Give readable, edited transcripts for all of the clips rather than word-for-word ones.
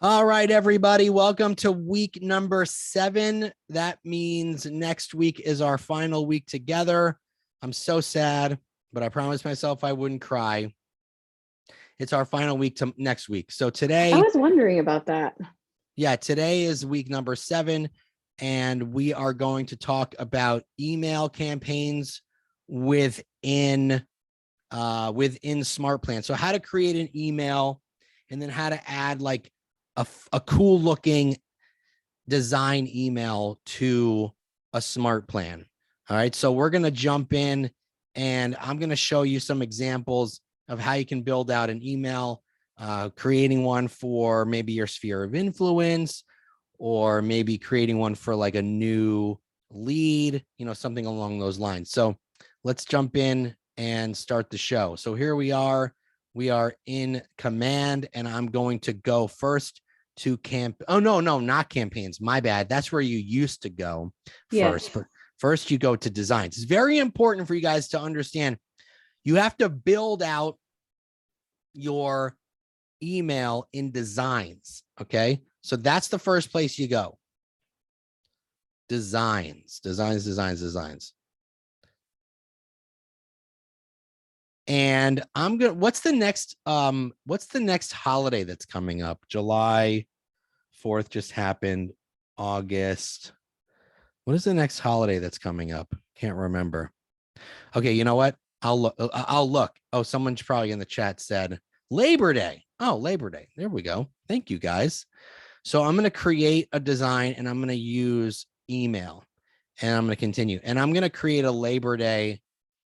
All right, everybody, welcome to week number 7. That means next week is our final week together. I'm so sad, but I promised myself I wouldn't cry. It's our final week to next week. So today, I was wondering about that. Yeah, today is week number 7, and we are going to talk about email campaigns within SmartPlan. So how to create an email and then how to add like a cool looking design email to a SmartPlan. All right. So we're going to jump in and I'm going to show you some examples of how you can build out an email, creating one for maybe your sphere of influence, or maybe creating one for like a new lead, something along those lines. So let's jump in and start the show. So here we are in Command, and I'm going to go first to not campaigns. My bad. That's where you used to go first. But first you go to designs. It's very important for you guys to understand. You have to build out your email in designs. Okay. So that's the first place you go. Designs. And I'm gonna, what's the next holiday that's coming up? July 4th just happened. August. What is the next holiday that's coming up? Can't remember. Okay, you know what? I'll look. Oh, someone's probably in the chat said Labor Day. Oh, Labor Day. There we go. Thank you guys. So I'm going to create a design and I'm going to use email and I'm going to continue. And I'm going to create a Labor Day.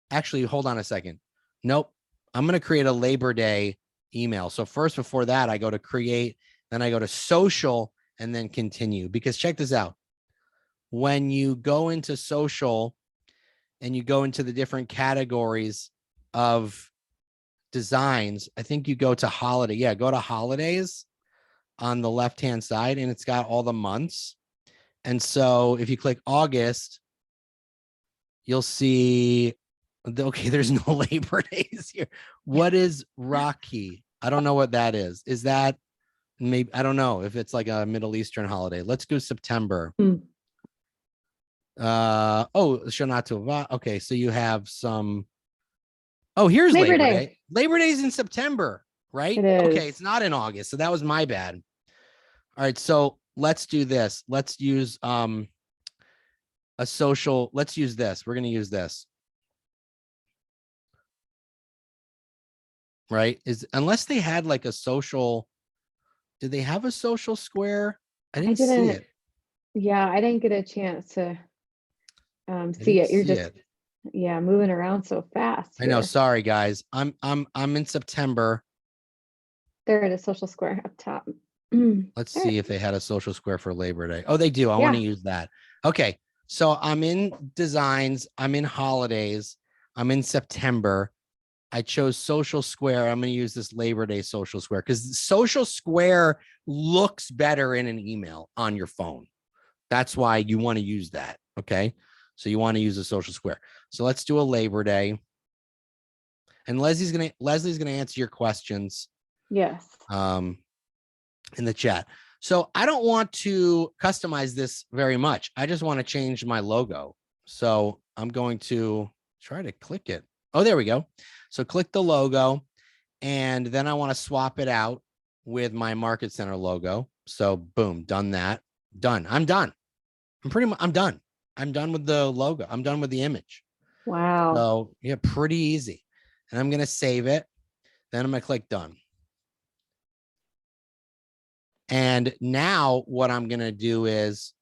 Actually, hold on a second. Nope. I'm going to create a Labor Day email. So first, before that, I go to create, then I go to social and then continue, because check this out. When you go into social and you go into the different categories of designs, I think you go to holiday. Yeah, go to holidays on the left-hand side, and it's got all the months. And so if you click August, you'll see, okay, there's no Labor Days here. What is Rakhi? I don't know what that is. Is that maybe, I don't know if it's like a Middle Eastern holiday. Let's go September. Shana Tova. Okay, so you have some. Oh, here's Labor Day. Labor Day is in September, right? It is. Okay, it's not in August, so that was my bad. All right, so let's do this. Let's use a social. Let's use this. We're going to use this. Right? Unless they had like a social. Did they have a social square? I didn't see it. Yeah, I didn't get a chance to see it. You're just moving around so fast here. I know. Sorry, guys. I'm in September. They're at a social square up top. Let's see if they had a social square for Labor Day. Oh, they do. I want to use that. Okay. So I'm in designs. I'm in holidays. I'm in September. I chose social square. I'm going to use this Labor Day social square because social square looks better in an email on your phone. That's why you want to use that. Okay. So you want to use a social square. So let's do a Labor Day. And Leslie's going to answer your questions. Yes. In the chat. So I don't want to customize this very much. I just want to change my logo. So I'm going to try to click it. Oh, there we go. So click the logo, and then I want to swap it out with my Market Center logo. So boom, done that. Done. I'm done. I'm done. I'm done with the logo. I'm done with the image. Wow. So yeah, pretty easy. And I'm going to save it. Then I'm going to click done. And now what I'm going to do is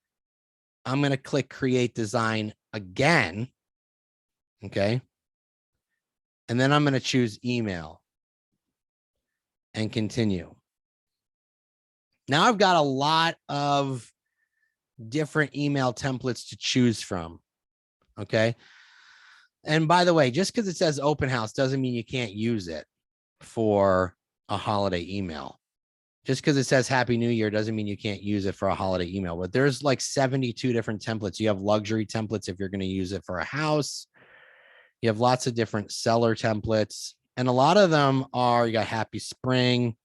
I'm going to click create design again. Okay. And then I'm going to choose email and continue. Now I've got a lot of different email templates to choose from. Okay. And by the way, just because it says open house doesn't mean you can't use it for a holiday email. Just because it says Happy New Year doesn't mean you can't use it for a holiday email. But there's like 72 different templates. You have luxury templates if you're going to use it for a house. You have lots of different seller templates. And a lot of them are, you got Happy Spring.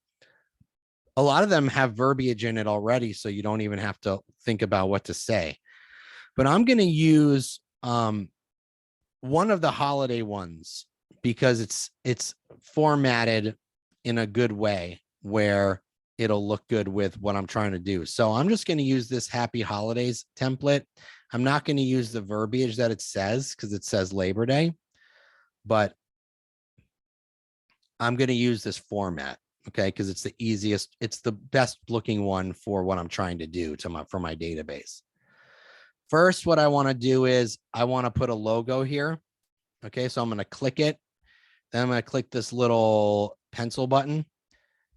A lot of them have verbiage in it already, so you don't even have to think about what to say. But I'm going to use one of the holiday ones because it's formatted in a good way where it'll look good with what I'm trying to do. So I'm just going to use this Happy Holidays template. I'm not going to use the verbiage that it says because it says Labor Day, but I'm going to use this format. Okay. Because it's the easiest, it's the best looking one for what I'm trying to do for my database. First, what I want to do is I want to put a logo here. Okay. So I'm going to click it. Then I'm going to click this little pencil button.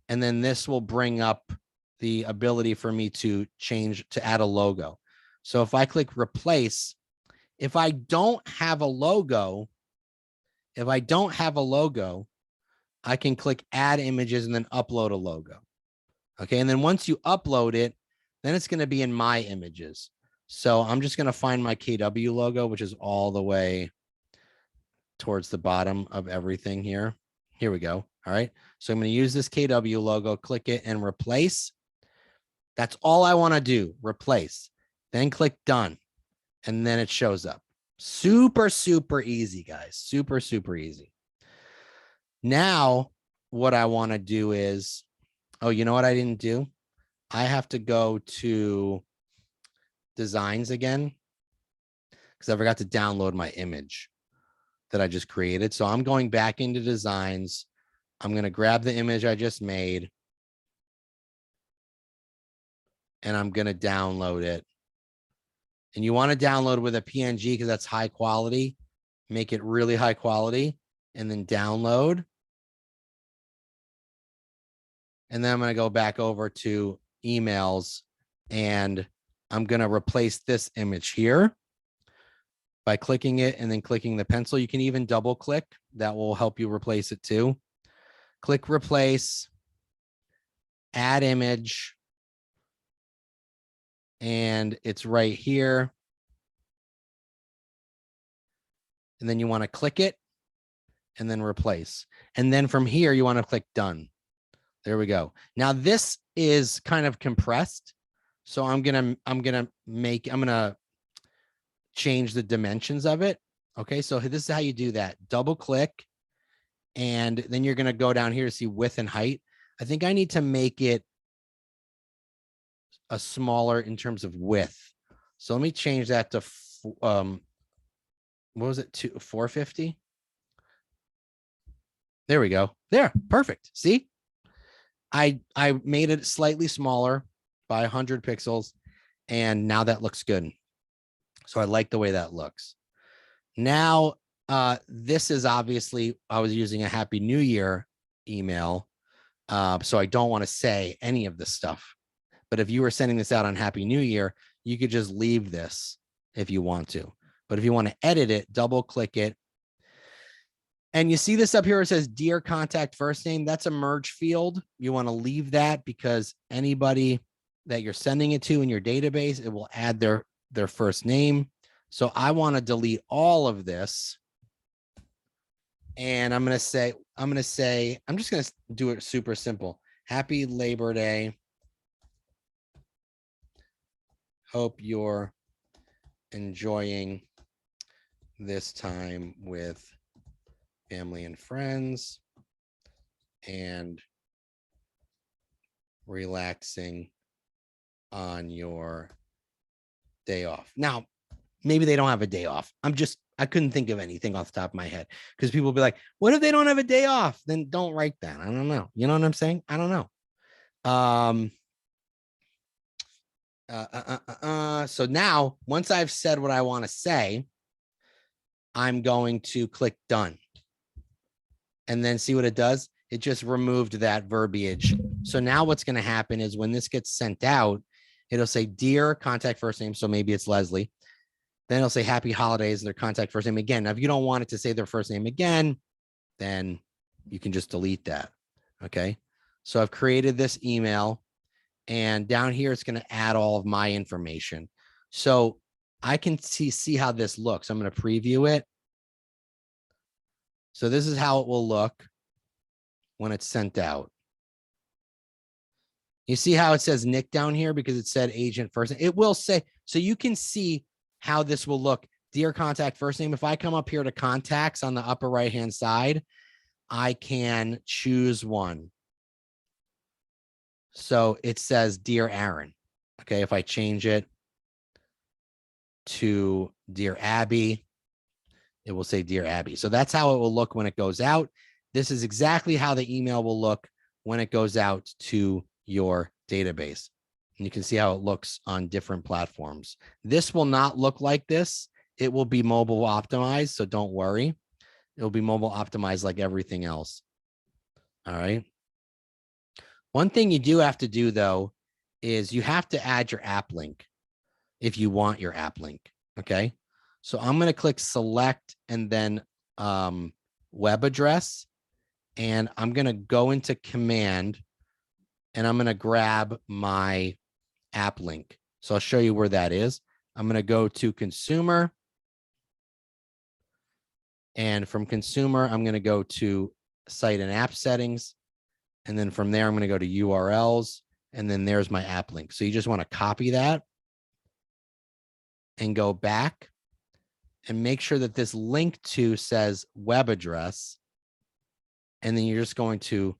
And then this will bring up the ability for me to add a logo. So if I click replace, if I don't have a logo, I can click add images and then upload a logo. Okay. And then once you upload it, then it's going to be in my images. So I'm just going to find my KW logo, which is all the way towards the bottom of everything here. Here we go. All right. So I'm going to use this KW logo, click it and replace. That's all I want to do. Replace. Then click done. And then it shows up. Super, super easy, guys. Super, super easy. Now, what I want to do is, oh, you know what I didn't do? I have to go to designs again because I forgot to download my image that I just created. So I'm going back into designs. I'm going to grab the image I just made and I'm going to download it. And you want to download with a PNG because that's high quality. Make it really high quality and then download. And then I'm going to go back over to emails and I'm going to replace this image here by clicking it and then clicking the pencil. You can even double click. That will help you replace it too. Click replace, add image, and it's right here. And then you want to click it and then replace. And then from here, you want to click done. There we go. Now this is kind of compressed. So I'm going to change the dimensions of it. Okay. So this is how you do that. Double click. And then you're going to go down here to see width and height. I think I need to make it a smaller in terms of width. So let me change that to, what was it? 450. There we go. There. Perfect. See? I made it slightly smaller by 100 pixels, and now that looks good. So I like the way that looks. Now, this is obviously, I was using a Happy New Year email, so I don't want to say any of this stuff. But if you were sending this out on Happy New Year, you could just leave this if you want to. But if you want to edit it, double click it. And you see this up here, it says Dear Contact First Name. That's a merge field. You want to leave that because anybody that you're sending it to in your database, it will add their first name. So I want to delete all of this. And I'm just going to do it super simple. Happy Labor Day. Hope you're enjoying this time with family and friends and relaxing on your day off. Now, maybe they don't have a day off. I couldn't think of anything off the top of my head because people will be like, what if they don't have a day off? Then don't write that. I don't know. You know what I'm saying? I don't know. So now, once I've said what I want to say, I'm going to click done. And then see what it does. It just removed that verbiage. So now what's going to happen is when this gets sent out, it'll say Dear Contact First Name. So maybe it's Leslie. Then it'll say Happy Holidays and their contact first name again. Now, if you don't want it to say their first name again, then you can just delete that. Okay. So I've created this email and down here, it's going to add all of my information. So I can see how this looks. I'm going to preview it. So this is how it will look when it's sent out. You see how it says Nick down here because it said agent first. It will say, so you can see how this will look. Dear contact first name. If I come up here to contacts on the upper right-hand side, I can choose one. So it says Dear Aaron. Okay, if I change it to Dear Abby, it will say Dear Abby. So that's how it will look when it goes out. This is exactly how the email will look when it goes out to your database. And you can see how it looks on different platforms. This will not look like this. It will be mobile optimized, so don't worry. It'll be mobile optimized like everything else. All right. One thing you do have to do, though, is you have to add your app link if you want your app link. Okay. So I'm going to click select and then web address. And I'm going to go into command and I'm going to grab my app link. So I'll show you where that is. I'm going to go to consumer. And from consumer, I'm going to go to site and app settings. And then from there, I'm going to go to URLs. And then there's my app link. So you just want to copy that and go back and make sure that this link to says web address. And then you're just going to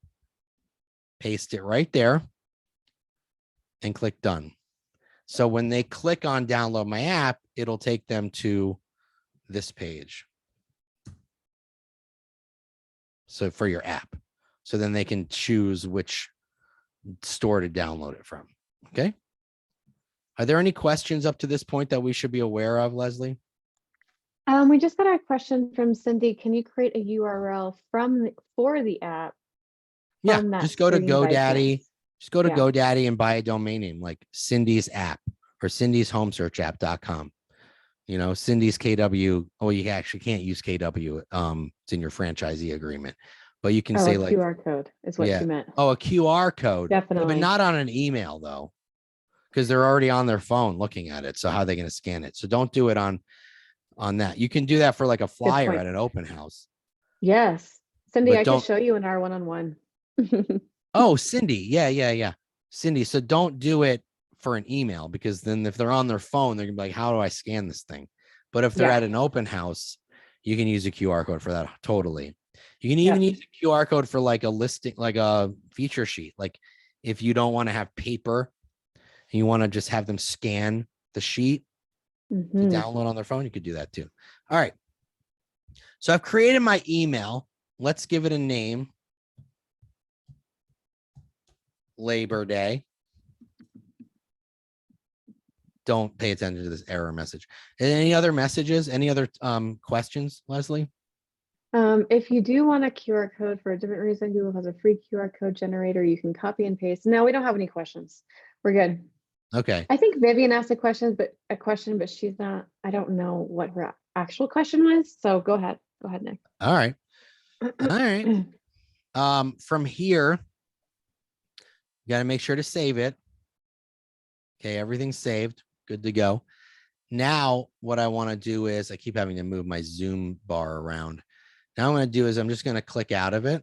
paste it right there and click done. So when they click on download my app, it'll take them to this page. So for your app. So then they can choose which store to download it from. Okay. Are there any questions up to this point that we should be aware of, Leslie? We just got a question from Cindy. Can you create a URL for the app? Yeah, just go to GoDaddy. Just go to Yeah. GoDaddy and buy a domain name like Cindy's app or Cindy's homesearchapp.com. You know, Cindy's KW. Oh, you actually can't use KW. It's in your franchisee agreement, but you can say like QR code is what you meant. Oh, a QR code. Definitely. Yeah, but not on an email though, because they're already on their phone looking at it. So how are they going to scan it? So don't do it on that. You can do that for like a flyer at an open house. Yes. Cindy, I can show you in our one-on-one. Oh, Cindy. Yeah. Cindy. So don't do it for an email because then if they're on their phone, they're gonna be like, how do I scan this thing? But if they're at an open house, you can use a QR code for that. Totally. You can even use a QR code for like a listing, like a feature sheet. Like if you don't want to have paper and you want to just have them scan the sheet to download on their phone, you could do that too. All right. So I've created my email. Let's give it a name. Labor Day. Don't pay attention to this error message. Any other messages? Any other questions, Leslie? If you do want a QR code for a different reason, Google has a free QR code generator. You can copy and paste. No, we don't have any questions. We're good. Okay. I think Vivian asked a question, but she's not. I don't know what her actual question was. So go ahead. Go ahead, Nick. All right. All right. From here, you got to make sure to save it. Okay, everything's saved. Good to go. Now, what I want to do is I keep having to move my Zoom bar around. Now, what I'm going to do is I'm just going to click out of it.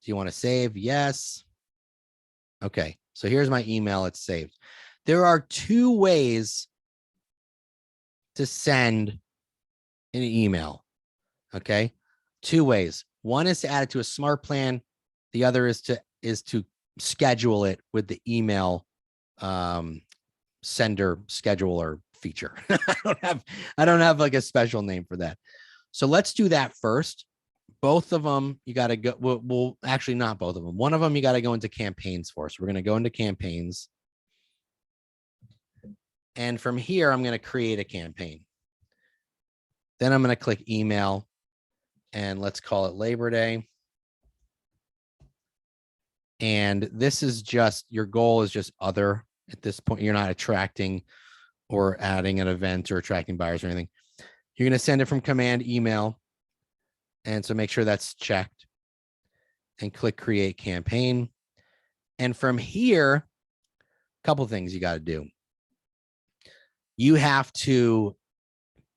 Do you want to save? Yes. Okay, so here's my email. It's saved. There are two ways to send an email. Okay, two ways. One is to add it to a smart plan. The other is to schedule it with the email sender scheduler feature. I don't have like a special name for that. So let's do that first. Both of them you got to go. Well, actually not both of them. One of them you got to go into campaigns for. So we're going to go into campaigns. And from here, I'm going to create a campaign. Then I'm going to click email and let's call it Labor Day. And this is just, your goal is just other at this point. You're not attracting or adding an event or attracting buyers or anything. You're going to send it from command email. And so make sure that's checked and click create campaign. And from here, a couple of things you got to do. You have to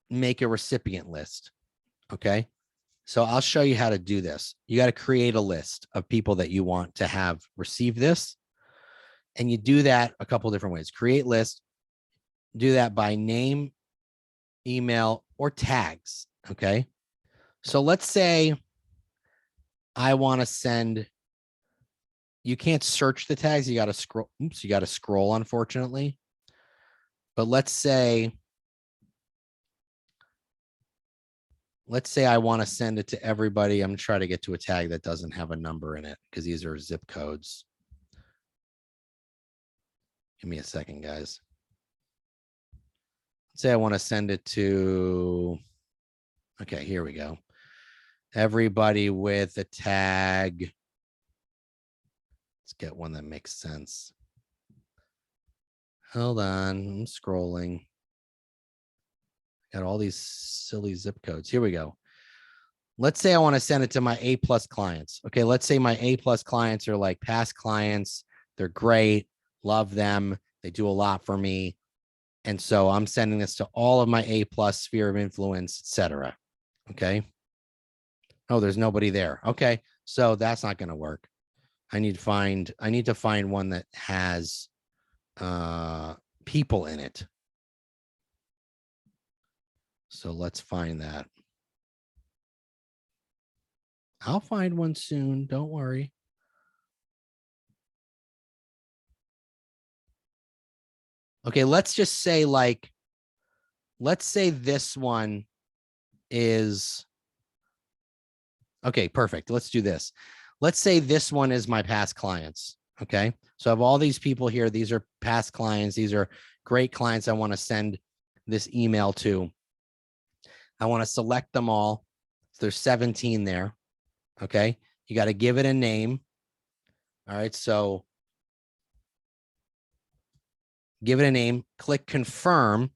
make a recipient list. Okay. So I'll show you how to do this. You got to create a list of people that you want to have receive this. And you do that a couple different ways. Create list, do that by name, email, or tags. Okay. So let's say I want to send, you can't search the tags. You got to scroll. Oops, you got to scroll, unfortunately. But let's say I want to send it to everybody. I'm going to try to get to a tag that doesn't have a number in it because these are zip codes. Give me a second, guys. Let's say I want to send it to, okay, here we go. Everybody with a tag. Let's get one that makes sense. Hold on, I'm scrolling. Got all these silly zip codes. Here we go. Let's say I want to send it to my A+ clients. Okay, let's say my A+ clients are like past clients. They're great, love them. They do a lot for me. And so I'm sending this to all of my A+ sphere of influence, etc. Okay. Oh, there's nobody there. Okay, so that's not going to work. I need to find one that has people in it. So let's find that. I'll find one soon. Don't worry. Okay, let's just say let's say this one is, okay, perfect. Let's do this. Let's say this one is my past clients. Okay, so I have all these people here. These are past clients. These are great clients I want to send this email to. I want to select them all. So there's 17 there. Okay, you got to give it a name. All right, so give it a name, click confirm.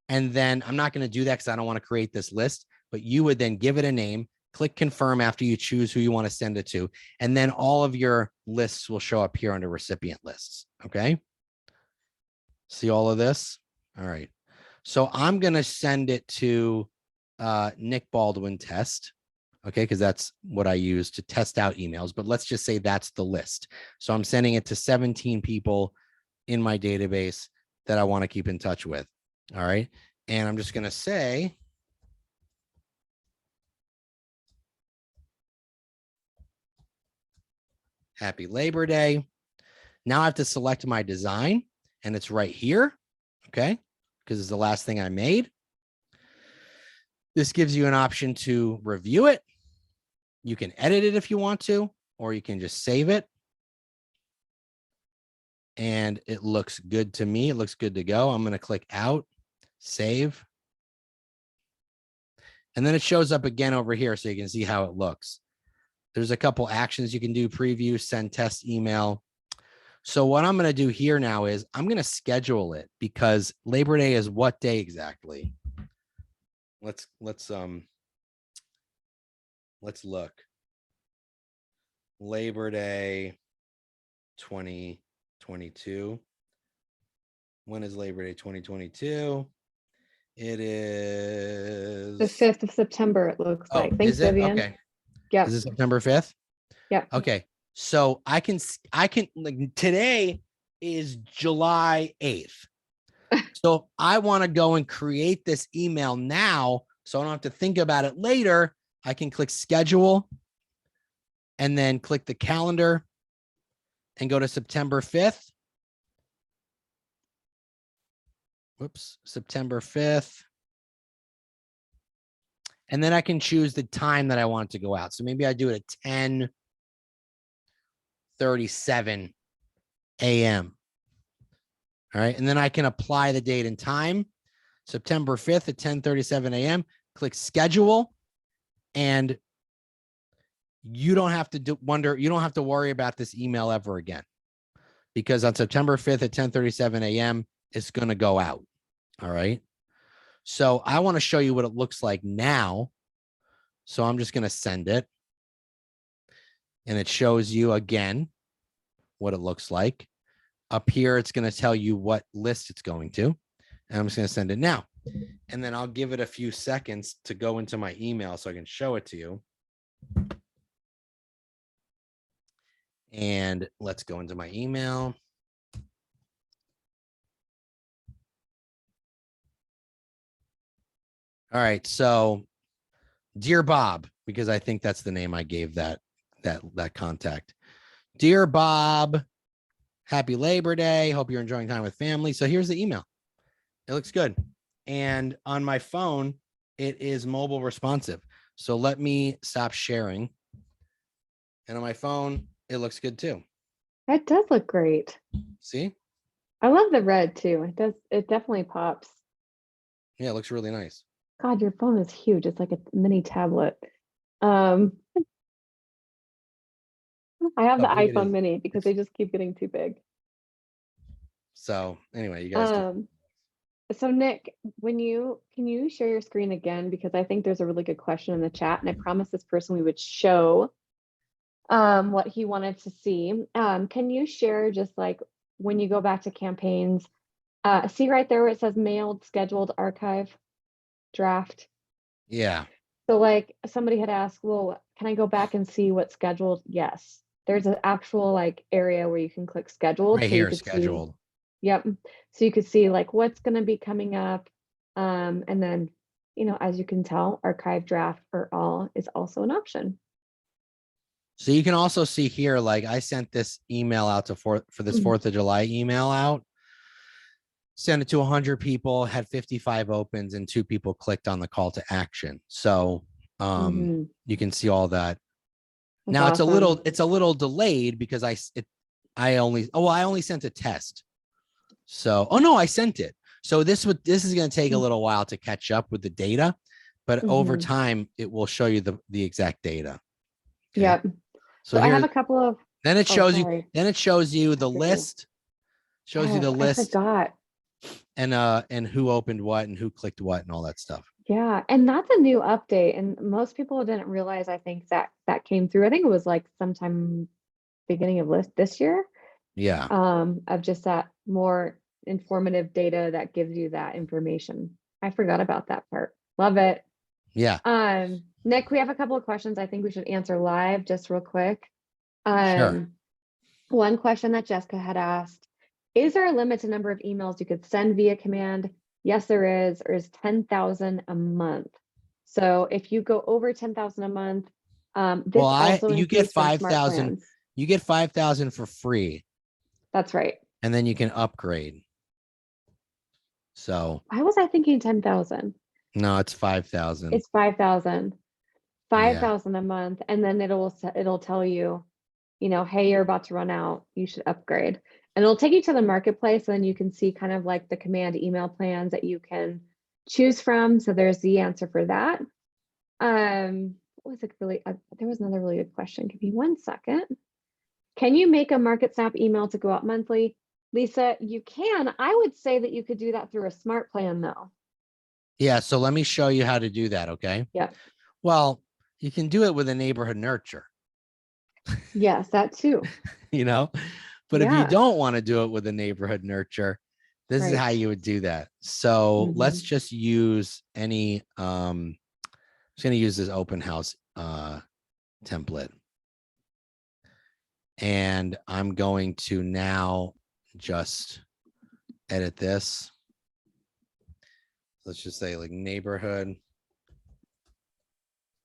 And then I'm not going to do that because I don't want to create this list, but you would then give it a name, click confirm after you choose who you want to send it to. And then all of your lists will show up here under recipient lists. Okay. See all of this? All right. So I'm going to send it to Nick Baldwin test. Okay, because that's what I use to test out emails. But let's just say that's the list. So I'm sending it to 17 people in my database that I want to keep in touch with. All right. And I'm just going to say, happy Labor Day. Now I have to select my design and it's right here. Okay. Because it's the last thing I made. This gives you an option to review it. You can edit it if you want to, or you can just save it. And it looks good to me. It looks good to go. I'm going to click out, save. And then it shows up again over here so you can see how it looks. There's a couple actions you can do: preview, send test email. So what I'm going to do here now is I'm going to schedule it because Labor Day is what day exactly? Let's look. Labor Day 2022. When is Labor Day 2022? It is the 5th of September, it looks like. Thanks, Vivian. Okay. Yeah. Is it September 5th? Yeah. Okay. So I can like, today is July 8th. So I want to go and create this email now so I don't have to think about it later. I can click schedule and then click the calendar and go to September 5th. Whoops, September 5th. And then I can choose the time that I want to go out. So maybe I do it at 10:37 a.m. All right. And then I can apply the date and time, September 5th at 10:37 a.m. Click schedule. And you don't have to you don't have to worry about this email ever again, because on September 5th at 10:37 a.m., it's going to go out. All right. So I want to show you what it looks like now. So I'm just going to send it. And it shows you again what it looks like. Up here, it's going to tell you what list it's going to. And I'm just going to send it now. and then I'll give it a few seconds to go into my email so I can show it to you. And let's go into my email. All right, so dear Bob, because I think that's the name I gave that contact. Dear Bob, happy Labor Day. Hope you're enjoying time with family. So here's the email. It looks good. And on my phone, it is mobile responsive. So let me stop sharing. And on my phone, it looks good too. That does look great. See? I love the red too. It definitely pops. Yeah, it looks really nice. God, your phone is huge. It's like a mini tablet. Um, I have the How big it iPhone is. mini because they just keep getting too big. So anyway, you guys can. So Nick, can you share your screen again? Because I think there's a really good question in the chat, and I promised this person we would show what he wanted to see. Can you share just like when you go back to campaigns, see right there where it says mailed, scheduled, archive, draft? Yeah. So like somebody had asked, well, can I go back and see what's scheduled? Yes. There's an actual like area where you can click scheduled Right so you here, could see. scheduled. Yep. So you could see like what's going to be coming up. And then, as you can tell, archive, draft, or all is also an option. So you can also see here, like I sent this email out for this Mhm. 4th of July email out. Sent it to 100 people, had 55 opens, and 2 people clicked on the call to action. So Mhm. you can see all that. That's Now awesome. it's a little delayed because I only sent a test. So no, I sent it. So this is going to take a little while to catch up with the data, but over Mhm. time it will show you the exact data. Okay. Yep. So So I have here, a couple of, then it oh, shows you, sorry. the After you. list, shows you Yes, the I list forgot. and who opened what and who clicked what and all that stuff. Yeah, and that's a new update, and most people didn't realize, I think, that came through. I think it was like sometime beginning of this year, Yeah. of just that more informative data that gives you that information. I forgot about that part. Love it. Yeah. Nick, we have a couple of questions I think we should answer live just real quick. Sure. One question that Jessica had asked, is there a limit to number of emails you could send via command? Yes, there is, or is 10,000 a month. So if you go over 10,000 a month, this Well, also you get includes from smart 5,000. plans. You get 5,000 for free, That's right. and then you can upgrade. So Why was I thinking 10,000? no, it's 5,000. It's 5,000. Yeah. 5,000 a month, and then it'll tell you, hey, you're about to run out, you should upgrade. And it'll take you to the marketplace, and then you can see kind of like the command email plans that you can choose from. So there's the answer for that. What was it really? There was another really good question. Give me 1 second. Can you make a MarketSnap email to go out monthly? Lisa, you can. I would say that you could do that through a smart plan though. Yeah. So let me show you how to do that. Okay. Yep. Well, you can do it with a neighborhood nurture, Yes, that too. you know, but if you Yeah, don't want to do it with a neighborhood nurture, this is how right. you would do that. So let's Mhm. just use any, just going to use this open house template. And I'm going to now just edit this. Let's just say like neighborhood.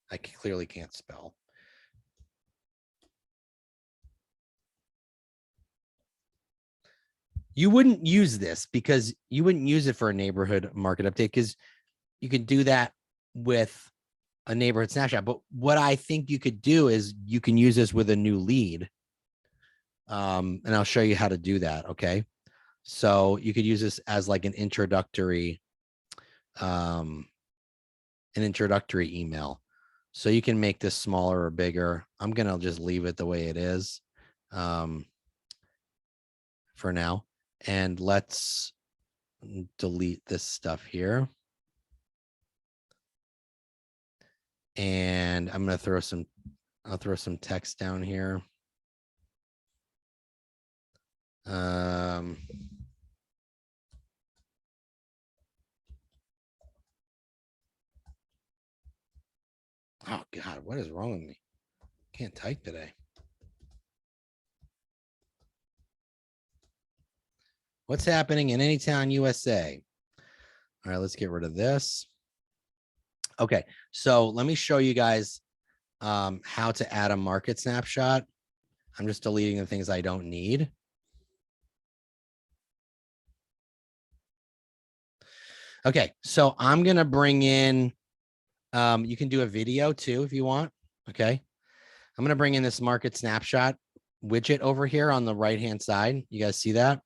I clearly can't spell. You wouldn't use this because you wouldn't use it for a neighborhood market update because you could do that with a neighborhood snapshot. But what I think you could do is you can use this with a new lead. And I'll show you how to do that. Okay. So you could use this as like an introductory email. So you can make this smaller or bigger. I'm going to just leave it the way it is for now. And let's delete this stuff here. And I'm going to I'll throw some text down here. Oh God, what is wrong with me? Can't type today. What's happening in Anytown, USA? All right, let's get rid of this. Okay, so let me show you guys how to add a market snapshot. I'm just deleting the things I don't need. Okay, so I'm gonna bring in, you can do a video too if you want. Okay, I'm gonna bring in this market snapshot widget over here on the right-hand side. You guys see that at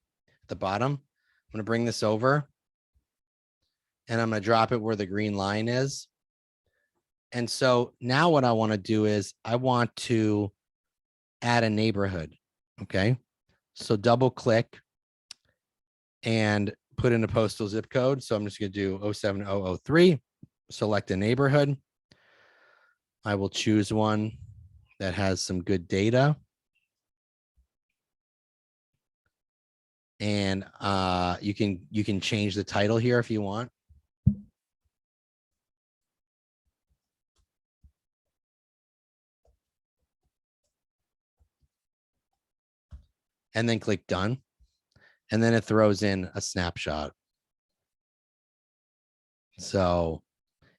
the bottom? I'm gonna bring this over and I'm gonna drop it where the green line is. And so now what I want to do is I want to add a neighborhood. Okay, so double click and put in a postal zip code. So I'm just going to do 07003, select a neighborhood. I will choose one that has some good data. And you can change the title here if you want. And then click done. And then it throws in a snapshot. So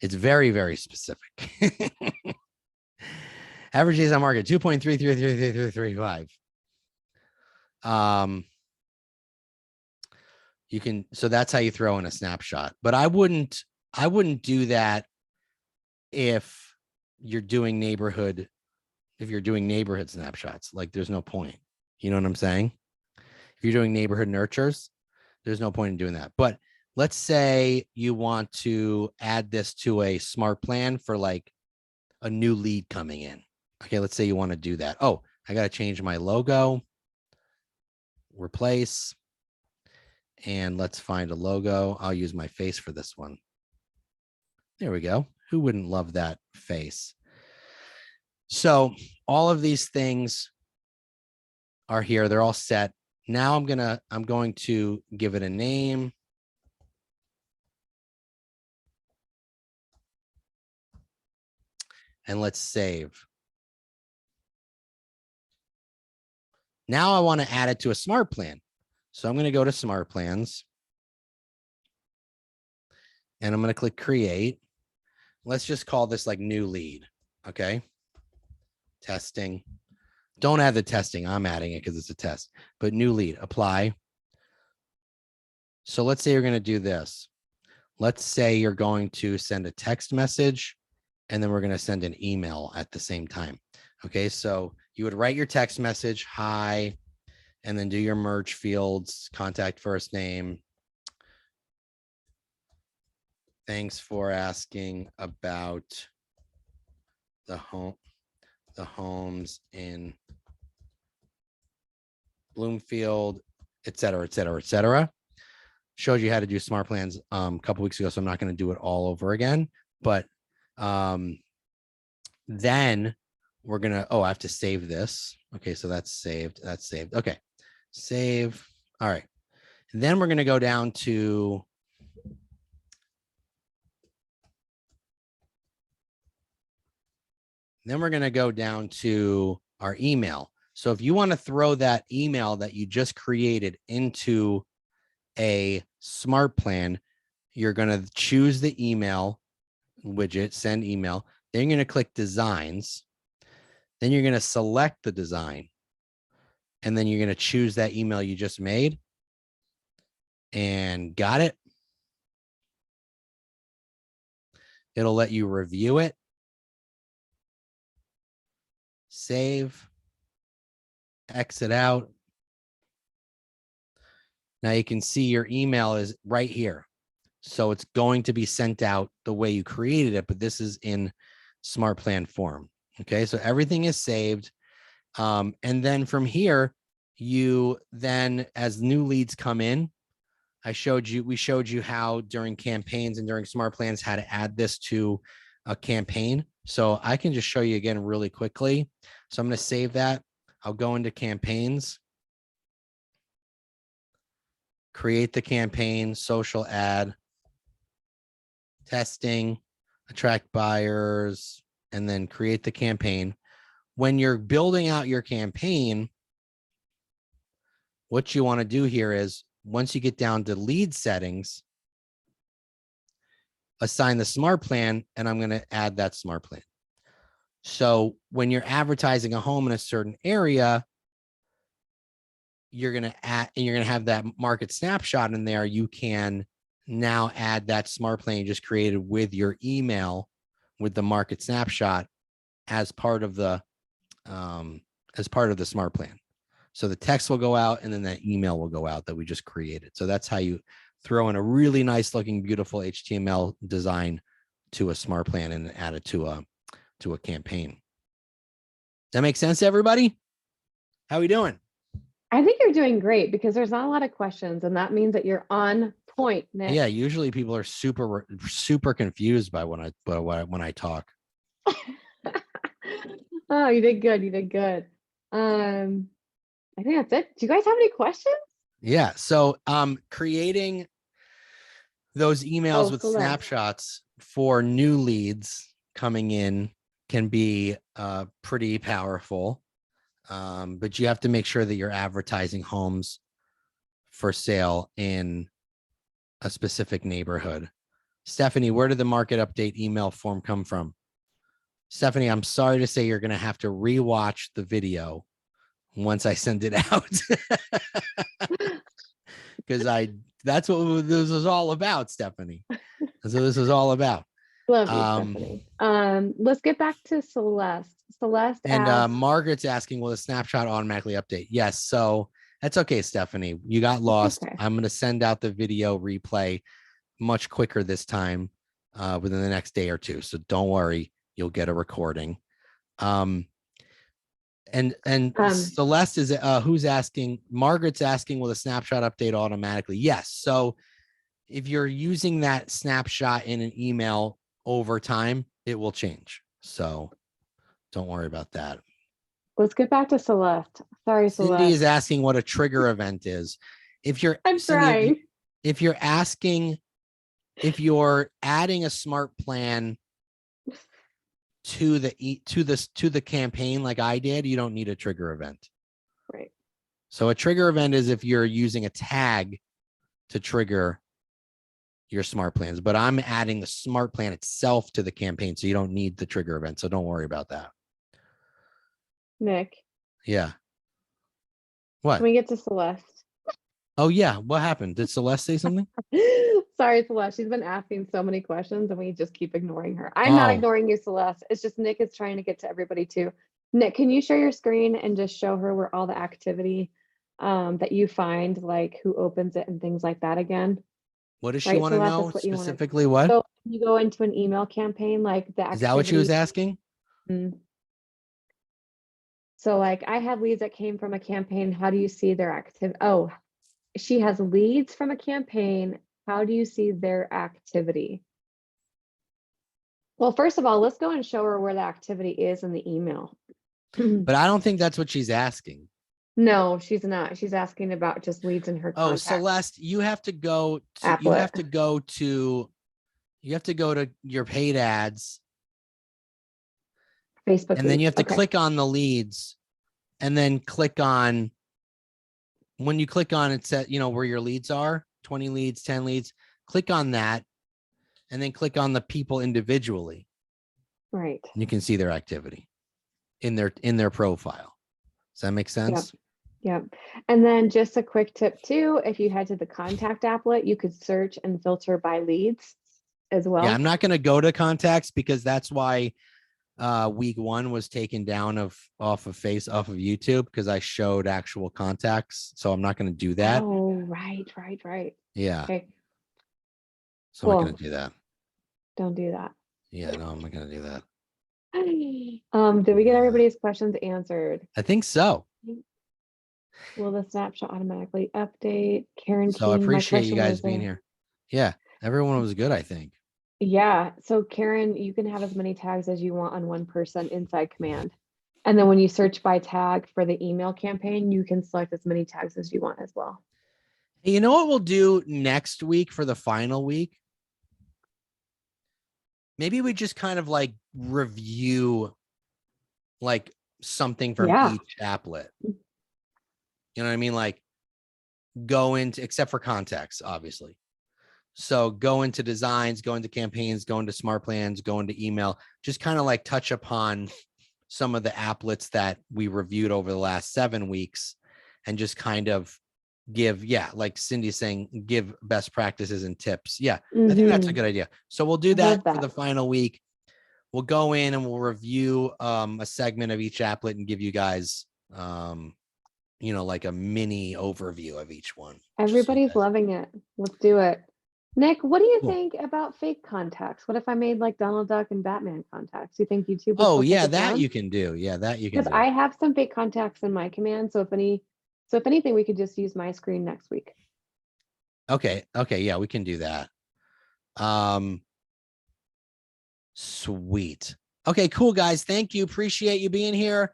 it's very, very specific. Average days on market 2.333335. You can, so that's how you throw in a snapshot. But I wouldn't do that if you're doing neighborhood snapshots. Like there's no point. You know what I'm saying? If you're doing neighborhood nurtures, there's no point in doing that. But let's say you want to add this to a smart plan for like a new lead coming in. Okay, let's say you want to do that. Oh, I got to change my logo. Replace. And let's find a logo. I'll use my face for this one. There we go. Who wouldn't love that face? So all of these things are here. They're all set. Now I'm going to give it a name. And let's save. Now I want to add it to a smart plan. So I'm going to go to smart plans. And I'm going to click create. Let's just call this like new lead. Okay. Testing. Don't add the testing. I'm adding it because it's a test. But new lead, apply. So let's say you're going to do this. Let's say you're going to send a text message and then we're going to send an email at the same time. Okay, so you would write your text message, hi, and then do your merge fields, contact first name. Thanks for asking about the homes in Bloomfield, et cetera, et cetera, et cetera. Showed you how to do smart plans a couple weeks ago, so I'm not going to do it all over again. But then we're going to, I have to save this. Okay, so that's saved. That's saved. Okay, save. All right. And then we're going to go down to our email. So if you want to throw that email that you just created into a smart plan, you're going to choose the email widget, send email. Then you're going to click designs. Then you're going to select the design. And then you're going to choose that email you just made. And got it. It'll let you review it. Save. Exit out. Now you can see your email is right here. So it's going to be sent out the way you created it, but this is in smart plan form. Okay, so everything is saved. And then from here, you then, as new leads come in, we showed you how during campaigns and during smart plans, how to add this to a campaign. So I can just show you again really quickly. So I'm going to save that. I'll go into campaigns, create the campaign, social ad, testing, attract buyers, and then create the campaign. When you're building out your campaign, what you want to do here is once you get down to lead settings, assign the smart plan, and I'm going to add that smart plan. So when you're advertising a home in a certain area, you're going to add, and you're going to have that market snapshot in there. You can now add that smart plan you just created with your email with the market snapshot as part of the smart plan. So the text will go out and then that email will go out that we just created. So that's how you throw in a really nice looking, beautiful HTML design to a smart plan and add it to a campaign. Does that make sense to everybody? How are we doing? I think you're doing great because there's not a lot of questions, and that means that you're on point, Nick. Yeah, usually people are super confused by when I talk. Oh, you did good. You did good. I think that's it. Do you guys have any questions? Yeah. So creating those emails with Celeste. snapshots for new leads coming in can be pretty powerful. But you have to make sure that you're advertising homes for sale in a specific neighborhood. Stephanie, where did the market update email form come from? Stephanie, I'm sorry to say you're going to have to rewatch the video once I send it out. Because that's what this is all about, Stephanie. That's what this is all about. Love you, Stephanie. Let's get back to Celeste. Celeste and asked, Margaret's asking, will the snapshot automatically update? Yes. So that's okay, Stephanie. You got lost. okay. I'm going to send out the video replay much quicker this time within the next day or two. So don't worry, you'll get a recording. And Celeste is who's asking, Margaret's asking, will the snapshot update automatically? Yes. So if you're using that snapshot in an email over time, it will change. So don't worry about that. Let's get back to Celeste. Sorry, Cindy Celeste. is asking what a trigger event is. If you're I'm Cindy, trying. if you're asking, if you're adding a smart plan to the campaign like I did, you don't need a trigger event. Right. So a trigger event is if you're using a tag to trigger your smart plans, but I'm adding the smart plan itself to the campaign, so you don't need the trigger event. So don't worry about that. Nick. Yeah. What? Can we get to Celeste? Oh yeah. What happened? Did Celeste say something? Sorry, Celeste. She's been asking so many questions and we just keep ignoring her. I'm not ignoring you, Celeste. It's just Nick is trying to get to everybody too. Nick, can you share your screen and just show her where all the activity that you find, like who opens it and things like that again? What does she want to know specifically? What? So you go into an email campaign, like the activity. Is that what she was asking? Mm-hmm. So like I have leads that came from a campaign. How do you see their active? Oh, she has leads from a campaign. How do you see their activity? Well, first of all, let's go and show her where the activity is in the email. But I don't think that's what she's asking. No, she's not. She's asking about just leads in her contacts. Oh, Celeste, you have to go to you have to go to your paid ads. Facebook and then you have to click on the leads and then click on, when you click on it, set, where your leads are, 20 leads, 10 leads, click on that and then click on the people individually. Right. You can see their activity in their profile. Does that make sense? Yep. And then just a quick tip too, if you head to the contact applet, you could search and filter by leads as well. Yeah, I'm not going to go to contacts because that's why week 1 was taken down off of YouTube because I showed actual contacts. So I'm not going to do that. Oh, right. Yeah. Okay. So I'm not going to do that. Don't do that. Yeah, no, I'm not going to do that. Did we get everybody's questions answered? I think so. Will the snapshot automatically update? Karen So I King, appreciate you guys being here. Yeah, everyone was good, I think. Yeah. So Karen, you can have as many tags as you want on one person inside Command. And then when you search by tag for the email campaign, you can select as many tags as you want as well. Hey, you know what we'll do next week for the final week? maybe we just kind of like review like something from Yeah. each applet. You know what I mean? Like go into, except for context, obviously. So go into designs, go into campaigns, go into smart plans, go into email, just kind of like touch upon some of the applets that we reviewed over the last 7 weeks and just kind of give, yeah, like Cindy's saying, give best practices and tips. Yeah, I think that's a Mhm. good idea. So we'll do I that love for the that. final week. We'll go in and we'll review a segment of each applet and give you guys like a mini overview of each one. Just so you Everybody's guys. loving it. Let's do it. Nick, what do you Cool. think about fake contacts? What if I made like Donald Duck and Batman contacts? You think YouTube would Oh still take yeah, us that down? you can do. Yeah, that you can Because do. I have some fake contacts in my command. So if anything, we could just use my screen next week. Okay. Okay. Yeah, we can do that. Um, Sweet. Okay, cool, guys. Thank you. Appreciate you being here.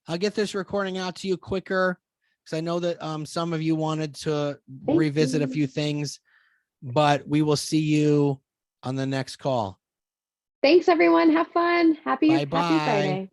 I'll get this recording out to you quicker because I know that some of you wanted to Thank revisit a you. few things, but we will see you on the next call. Thanks, everyone. Have fun. Happy Bye bye. Friday.